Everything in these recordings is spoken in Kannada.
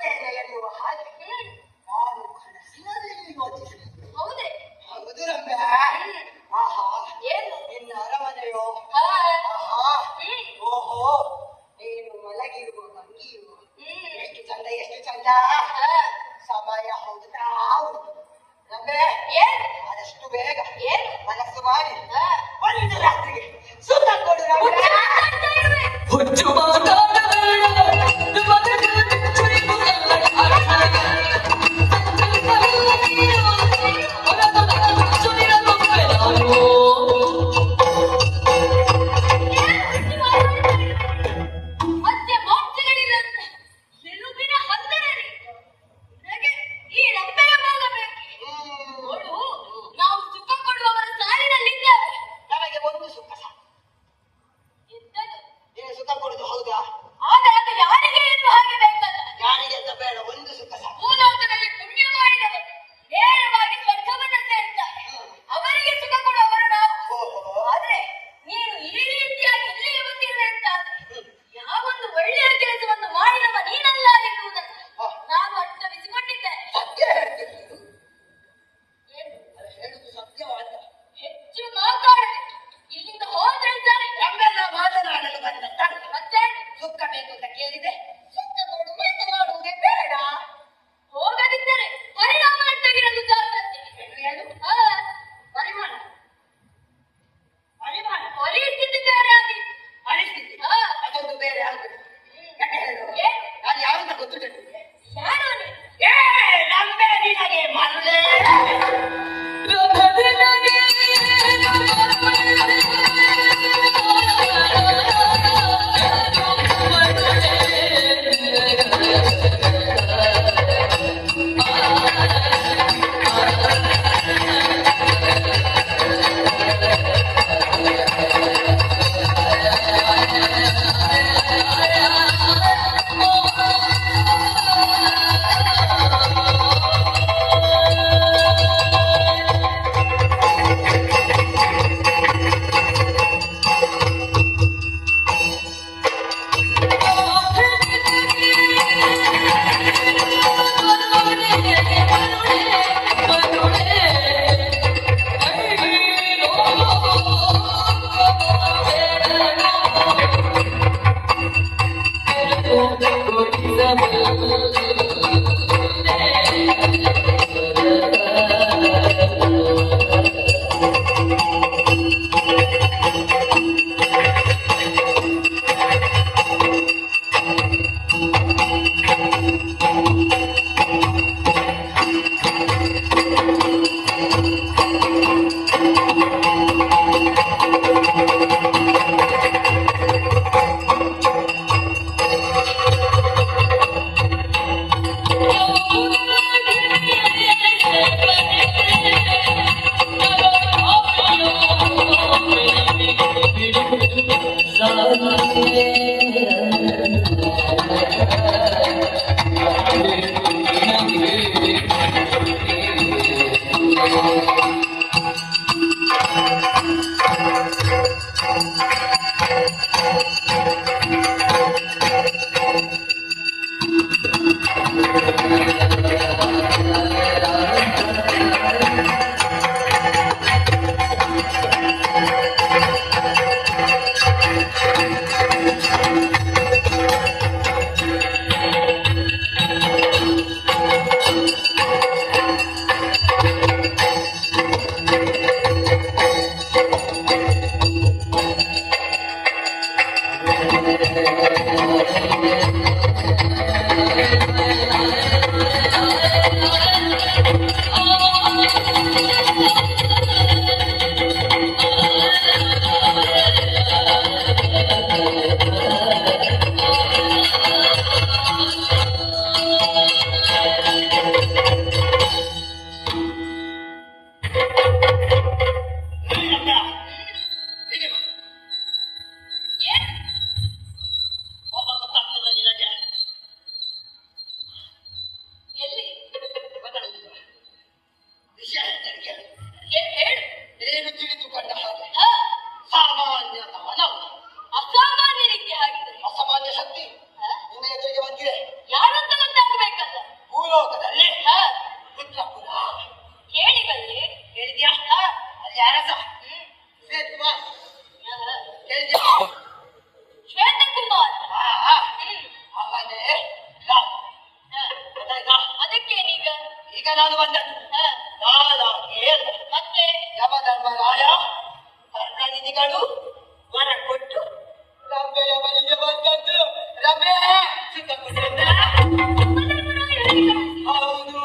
ಬರುತ್ತೇನೆ ಎನ್ನುವ ಹಾಗೆ ನಾನು ಕನಸಿನಲ್ಲಿ ಯೋಚಿಸಿದೆ. ಹೌದೇ? ಹೌದು ರಮ್ಯ. ಆಹಾ, ಏನು ನಿನ್ನ ಅರಮನೆಯೋ? ಆಹಾ, ಓಹೋ, ನೀನು ಮಲಗಿರುವ ಭಂಗಿಯು ಎಷ್ಟು ಚಂದ, ಎಷ್ಟು ಚಂದ. ಸಮಯ ಹೋಗುತ್ತಾ ಉಂಟು ರಮ್ಯ. ಆದಷ್ಟು ಬೇಗ ಮನಸ್ಸು ಮಾಡಿ ಒಂದು ರಾತ್ರಿಗೆ ಸುತ್ತ ಕೊಡು ರಮ್ಯ. ನಾನು ಬಂದದ್ದು ಮತ್ತೆ ಯಮಧರ್ಮರಾಯ ಕರ್ಣನಿಧಿಗಳು ವರ ಕೊಟ್ಟು ರಮ್ಯೆಯ ಬಳಿಗೆ ಬಂದದ್ದು. ರಮ್ಯ ಹೌದು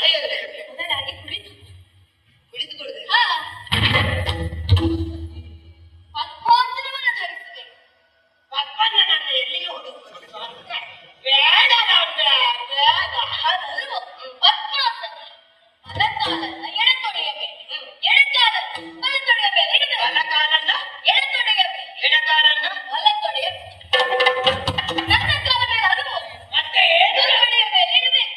ತಲೆಯಲ್ಲಿ ಮೊದಲಾಗಿ ಕುಳಿತು ಕುಳಿತುಕೊಳ್ಳದೆ ಹಾ ಪದ್ಮಾಸನವನ್ನು ಧರಿಸಬೇಕು. ಪದ್ಮನನ್ನ ಎಲ್ಲಿಗೆ ಹುಡುಕುವುದು ಬೇಡ ರಮ್ಯ, ಬೇಡ. ಅದಲ್ವೋ ಪದ್ಮಾಸನ. ಬಲಕಾಲನ್ನ ಎಡತೊಡೆಯಬೇಕು, ಎಡಕಾಲನ್ನು ಬಲತೊಡೆಯ ಮೇಲೆ ಇಡಬೇಕು. ಬಲಕಾಲನ್ನ ಎಡತೊಡೆಯಬೇಕು, ಎಡಕಾಲನ್ನ ಬಲತೊಡೆಯ ನನ್ನ ಕಾಲ ಮೇಲೆ ಅಲ್ವೋ ಮತ್ತೆ ಏನು ಎಡತೊಡೆಯ ಮೇಲೆ ಇಡಬೇಕು.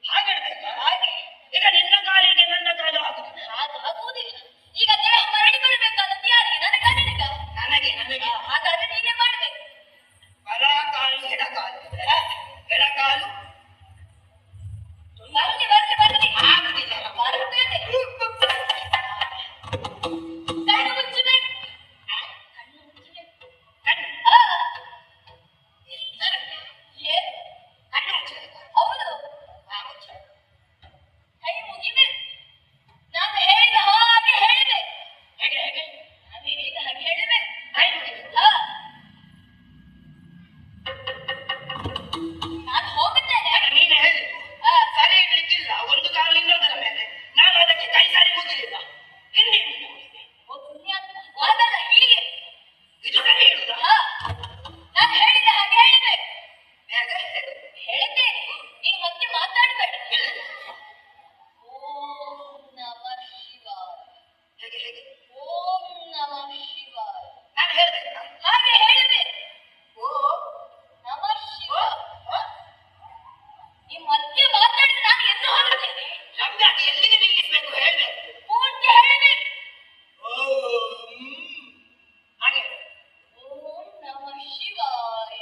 ಹಾಗಿಡ್ಬೇಕಾ? ಹಾಗೆ ಈಗ ನಿನ್ನ ಕಾಲಿಗೆ ನನ್ನ ಕಾಲು ಹಾಕುದು ಹಾಗಾಗುವುದಿಲ್ಲ. ಈಗ ದೇಹ ಮರಳಿ ಬರಬೇಕಾದದ್ದು ಯಾರಿಗೆ? ನನಗ ನಿನಗ? ನನಗೆ ಹಾಗಾದ್ರೆ ನೀನೇ ಮಾಡ್ಬೇಕು. ಬಲ ಕಾಲು ಎಡಕಾಲು ಎಡಕಾಲು ಬರ್ಲಿ ಬರ್ಲಿ ಬರ್ಲಿ ಆಗುದಿಲ್ಲ ಬರ್ತೇನೆ. ಕಣ್ಣು ಮುಚ್ಚಬೇಕು, ಕಣ್ಣು ಮುಚ್ಚಬೇಕು. ಕಣ್ಣು ಆ, ಏನು? ಕಣ್ಣು ಮುಚ್ಚಬೇಕು. ಹೌದು, ಮುಚ್ಚ ಕೈ ಮುಗಿಬೇಕು. ನಾನು ಹೇಳಿದ ಹಾಗೆ ಹೇಳಬೇಕು. ಹೇಗೆ ಹೇಗೆ ನಾನು ಹೇಳಿದ ಹಾಗೆ ಹೇಳಬೇಕು. ಕೈ ಮುಗಿಬೇಕು. ನಾನು ಹೋಗುತ್ತೇನೆ. ಆಗ ನೀನೇ ಹೇಳಿದ್ದು ಸರಿ ಇಡ್ಲಿಕ್ಕಿಲ್ಲ, ಒಂದು ಕಾಲು ಇನ್ನೊಂದರ ಮೇಲೆ. ನಾನು ಅದಕ್ಕೆ ಕೈ ಸರಿ ಮುಗಿಲಿಲ್ಲ, ಹಿಂದೆ ಮುಗಿದೆ. ಓ ಪುಣ್ಯಾತ್ಮ, ಹಾಗಲ್ಲ ಹೀಗೆ. ಇದು ಸರಿ ಹೇಳುದಾ? ನಾನು ಹೇಳಿದ ಹಾಗೆ ಹೇಳಬೇಕು. ಬೇಗ ಹೇಳು. ಹೇಳಿದ್ದೇನೆ, ನೀನು ಮತ್ತೆ ಮಾತಾಡಬೇಡ. ಇಲ್ಲ. ಓಂ ನಮಃ ಶಿವಾಯ, ಹೇಗೆ ಹೇಗೆ ಓಂ ನಮಃ ಶಿವಾಯ. ನಾನು ಹೇಳ್ಬೇಕಾ? ಹಾಗೆ ಹೇಳಬೇಕು. ಓ ನಮಃ ಶಿವಾಯ. ಈ ಮಧ್ಯೆ ಮಾತಾಡಿದ್ರೆ ನಾನು ಎದ್ದು ಹೋಗುತ್ತೇನೆ. ರಮ್ಯ, ಅದು ಎಲ್ಲಿಗೆ ನಿಲ್ಲಿಸ್ಬೇಕು ಹೇಳ್ಬೇಕು. ಪೂರ್ತಿ ಹೇಳಬೇಕು. ಹಾಗೆ ಓಂ ನಮಃ ಶಿವಾಯ.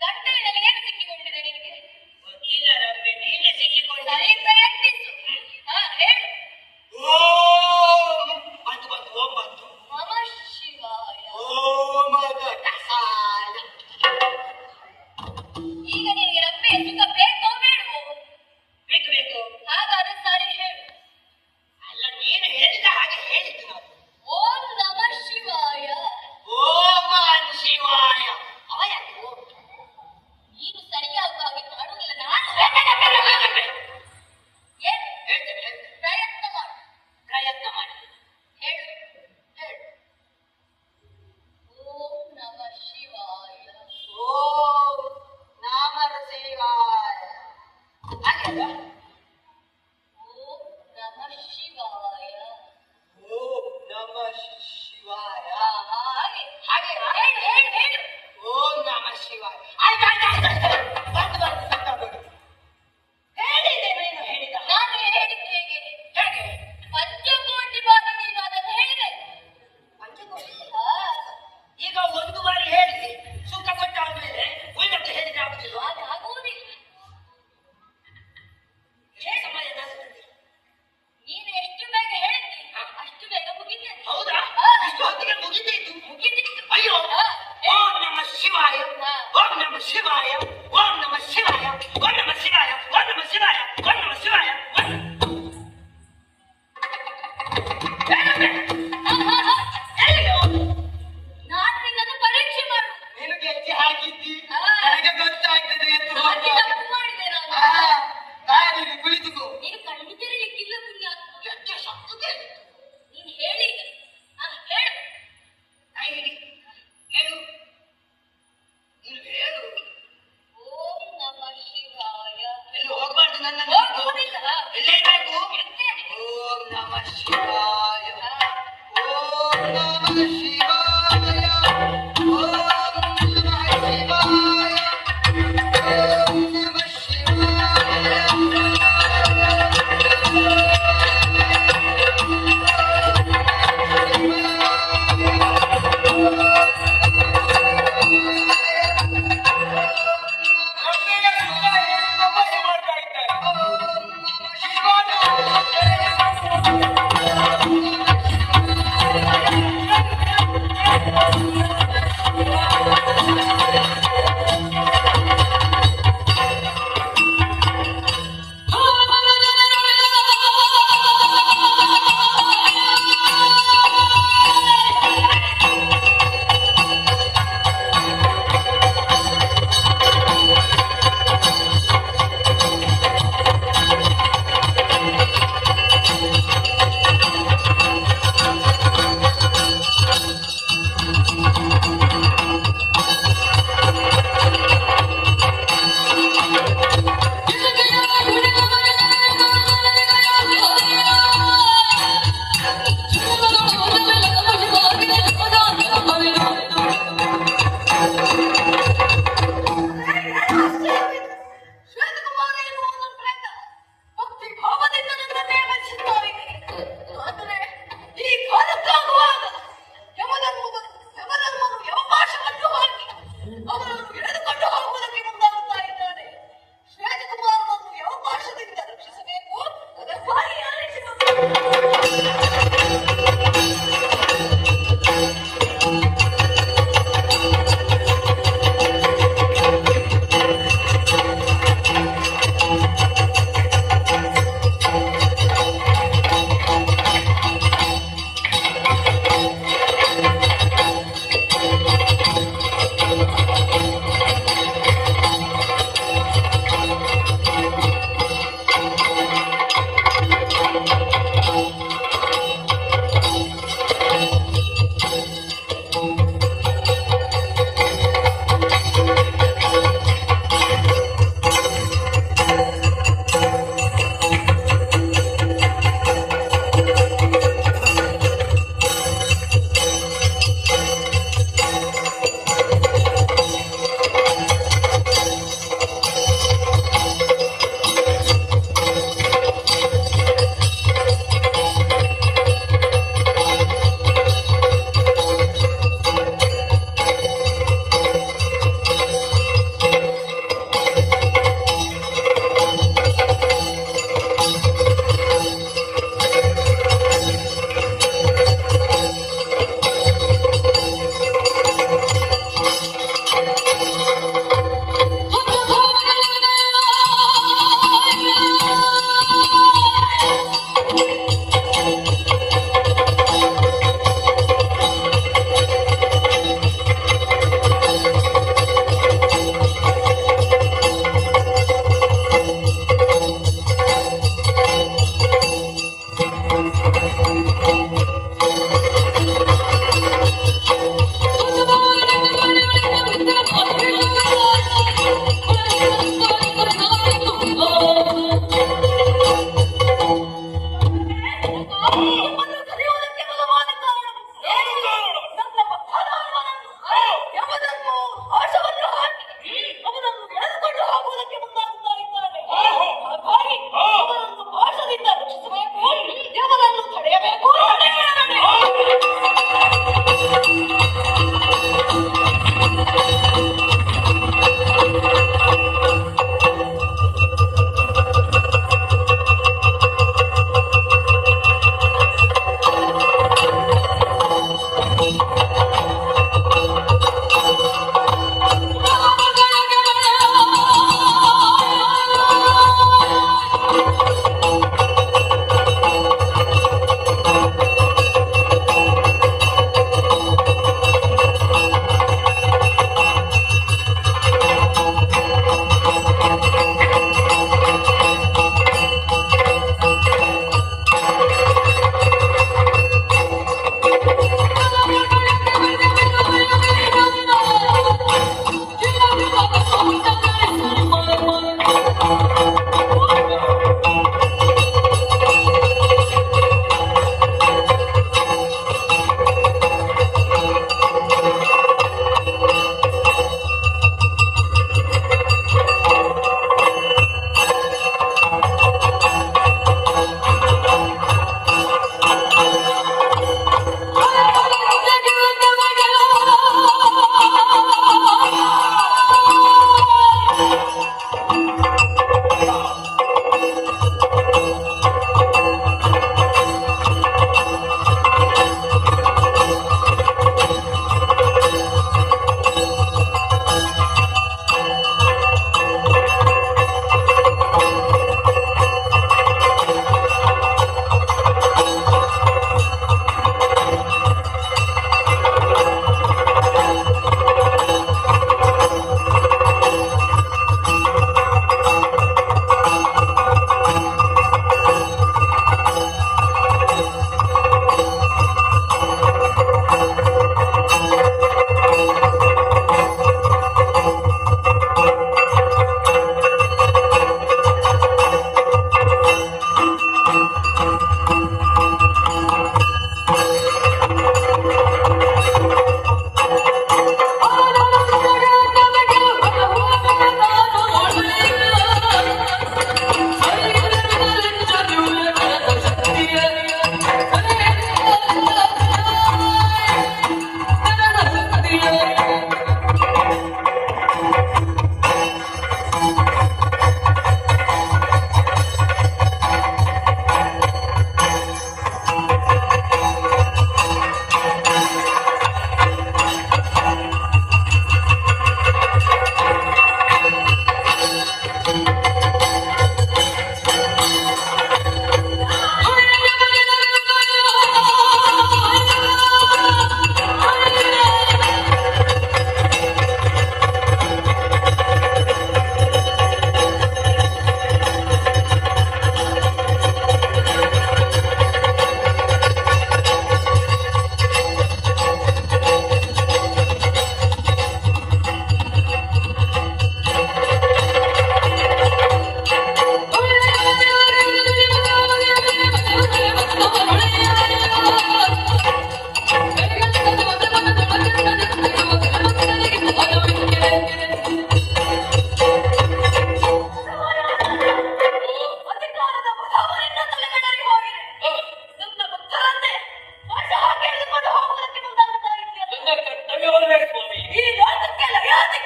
ಗಂಟಲಿನಲ್ಲಿ ಏನು ಸಿಕ್ಕಿಕೊಂಡಿದೆ ನಿನಗೆ? ಗೊತ್ತಿಲ್ಲ ರಮ್ಯ, ನೀನೇ ಸಿಕ್ಕಿಕೊಂಡ. ಸರಿ ಪ್ರಯತ್ನಿಸು. ಹೇಳು. ಬಂತು ಬಂತು, ಓಂ ಬಂತು. ನಮಃ ಶಿವಾಯ. ಓಮದ ಕಸಾಯ. ಈಗ ನಿನಗೆ ರಮ್ಮೆಯ ಸುಖ ಬೇಕೋ ಬೇಡವೋ? ಬೇಕು ಬೇಕು. ಹಾಗಾದ್ರೆ ಸರಿ ಹೇಳು. ಅಲ್ಲ, ನೀನು ಹೇಳಿದ ಹಾಗೆ ಹೇಳಿದ್ದು ನಾನು. ಓಂ ನಮಃ ಶಿವಾಯ. ಓಂ ಶಿವಾಯ. ಅವ ಯಾಕೆ ಓಂ? ನೀನು ಸರಿಯಾಗುವ ಹಾಗೆ ಮಾಡುವುದಿಲ್ಲ. ನಾನು ಏನು? ಹೇಳ್ತೇನೆ ಹೇಳ್ತೇನೆ. ಪ್ರಯತ್ನ ಮಾಡು. ಪ್ರಯತ್ನ ಮಾಡಿ ಹೇಳು. ಹೇಳು. ಓಂ ನಮಃ ಶಿವಾಯ. ಓಂ ನಾಮರ ಶಿವಾಯ. ಹಾಗೆ ಅಲ್ವಾ? ಓಂ ನಮಃ ಶಿವಾಯ. ಓಂ ನಮಃ ಶಿವಾಯ. ಹಾಗೆ ಹಾಗೆ ಹೇಳು ಹೇಳು ಹೇಳು. ಓಂ ನಮಃ ಶಿವಾಯ. ಆಯ್ತು ಆಯ್ತು ಆಯ್ತು. ಬಂತು ಬಂತು ಸತ್ತೋಗ್ಬಿಡು. ಹೇಳಿದೆ, ನೀನು ಹೇಳಿದ ನಾನು ಹೇಳಿದ್ದು ಹೇಗೆ? ಹೇಗೆ? ಪಂಚಕೋಟಿ ಬಾರಿ ನೀನು ಅದನ್ನು ಹೇಳಿದೆ. ಪಂಚಕೋಟಿ. ಆ, ಈಗ ಒಂದು ಬಾರಿ ಹೇಳಿದೆ, ಸುಖ ಕೊಟ್ಟಾದ್ಮೇಲೆ ಉಳಿದದ್ದು ಹೇಳಿದ್ರೆ ಆಗುದಿಲ್ವಾ? ಅದಾಗುವುದಿಲ್ಲ. ಹೇಗೆ ಸಮಯದಾಗುತ್ತದೆ? ನೀನು ಎಷ್ಟು ಬೇಗ ಹೇಳ್ತಿ ಅಷ್ಟು ಬೇಗ ಮುಗಿತೇನೆ. ಹೌದಾ? ಆ, ಇಷ್ಟು ಹೊತ್ತಿಗೆ ಮುಗಿದಿತ್ತು. ಮುಗಿದಿತ್ತು. ಅಯ್ಯೋ. ಆ, ಓಂ ನಮಃ ಶಿವಾಯ. ಓಂ ನಮಃ ಶಿವಾಯ. ಓಂ ನಮಃ ಶಿವಾಯ. ಓಂ ನಮಃ ಶಿವಾಯ. ಓಂ ನಮಃ ಶಿವಾಯ. ಓಂ ನಮಃ ಶಿವಾಯ. ಅಯ್ಯೋ. ನಾನು ನಿನ್ನನ್ನು ಪರೀಕ್ಷೆ ಮಾಡು. ನೀನು ಗೆಜ್ಜೆ ಹಾಕಿದ್ದಿ, ಆ. ನನಗೆ ಗೊತ್ತಾಗ್ತದೆ ಎಂದು ಅತಿ ಹೋಗುವಾಗ. ತಪ್ಪು ಮಾಡಿದೆ ನಾನು. ಕಾಲಿಗೆ ಕುಳಿತುಕೋ. ನೀನು ಕಣ್ಣು ತೆರಲಿಕ್ಕಿಲ್ಲ ಪುಣ್ಯಾತ್ಮ. ಗೆಜ್ಜೆ ಶಬ್ದ ಕೇಳಿತು. ನೀನು ಹೇಳಿ ಈಗ. ಹೇಳು. ಕೈ ಹಿಡಿ. ಹೇಳು. ನೀನು ಹೇಳು. ಓಂ ನಮಃ ಶಿವಾಯ. ಎಲ್ಲಿ ಹೋಗ್ಬಾರ್ದು ನನ್ನನ್ನು ಬಿಟ್ಟು. ಹೋಗುವುದಿಲ್ಲ. ಎಲ್ಲೇ ಬೇಕು. ಇರ್ತೇನೆ. ಓಂ ನಮಃ ಶಿವಾಯ. ಓಂ ನಮಃ ಶಿವಾಯ. ಓಂ ನಮಃ ಶಿವಾಯ. ಅವರನ್ನು ಎಳೆದುಕೊಂಡು ಹೋಗುವುದಕ್ಕೆ ಮುಂದಾಗುತ್ತಾ ಇದ್ದಾನೆ. ರಾಜಕುಮಾರನನ್ನು ಯಾವ ಪಾಶದಿಂದ ರಕ್ಷಿಸಬೇಕು ಅದರ ಬಾರಿ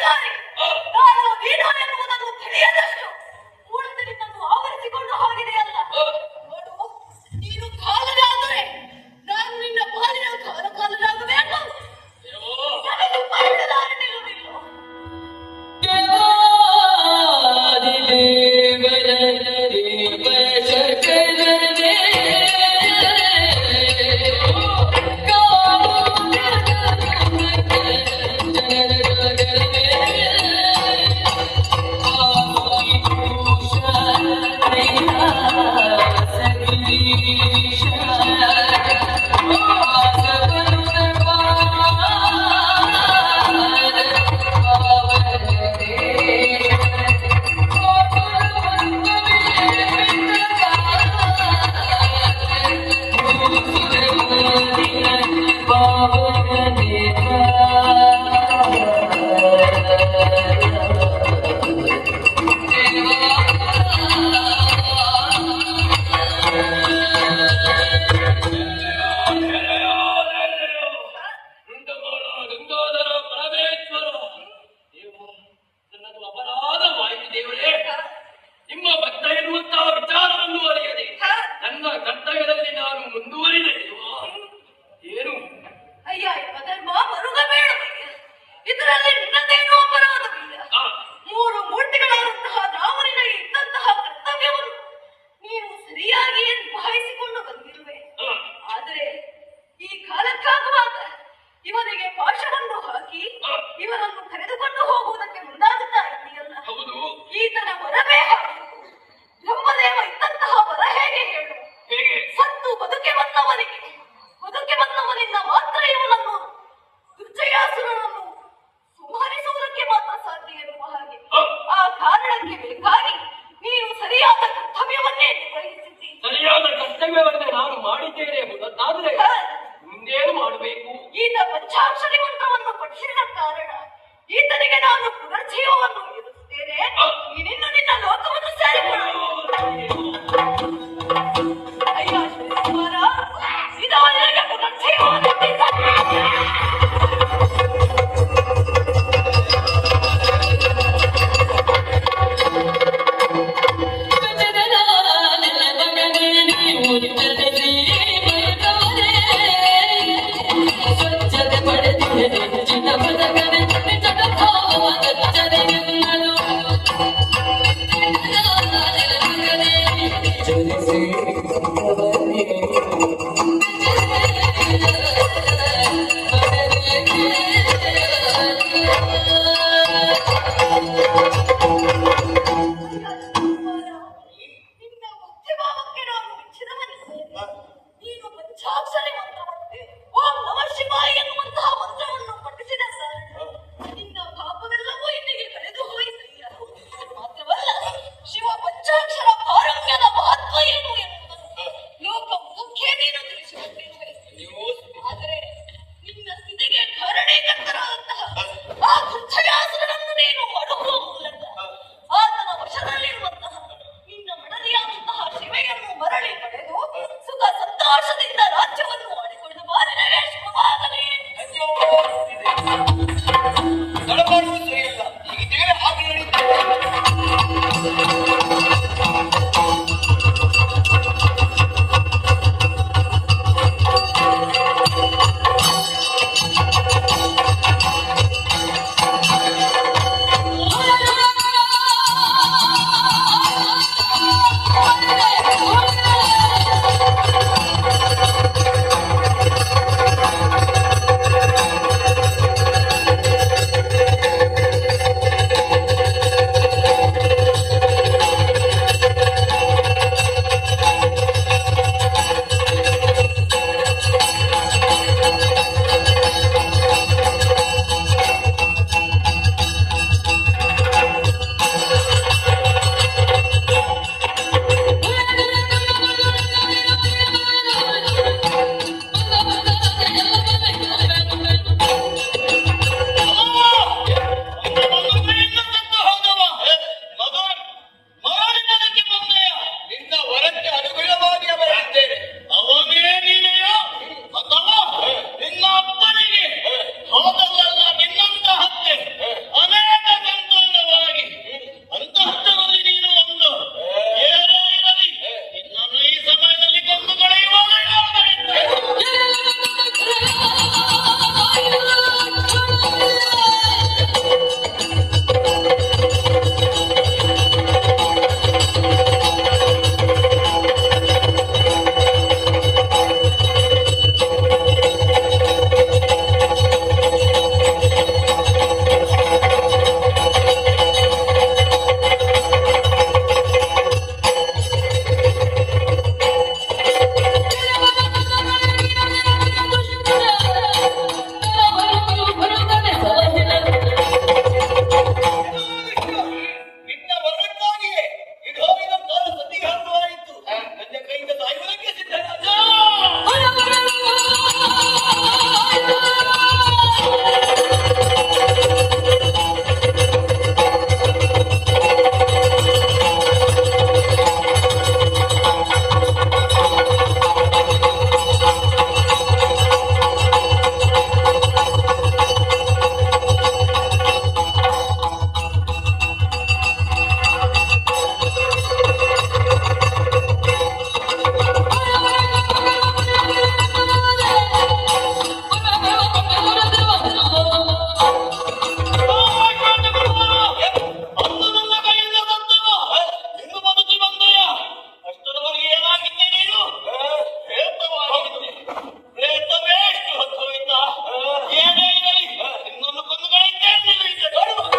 ಅಧಿಕಾರಿ ನಾನು ನೀನು ಎನ್ನುವುದನ್ನು ತಿಳಿಯದಷ್ಟು ಮೂರ್ತಿ ನಿನ್ನನ್ನು ಆವರಿಸಿಕೊಂಡು ಹೋಗಿದೆಯಲ್ಲ. ನೋಡು, ನೀನು ಕಾಲರಾದರೆ ನಾನು ನಿನ್ನ ಪಾಲಿನ ಕಾಲರಾಗಬೇಕು. ನನಗೆ ಮಾಡಿದಾರೆ ನಿಲ್ಲುವುದಿಲ್ಲ.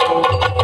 ಶಿವಾಯ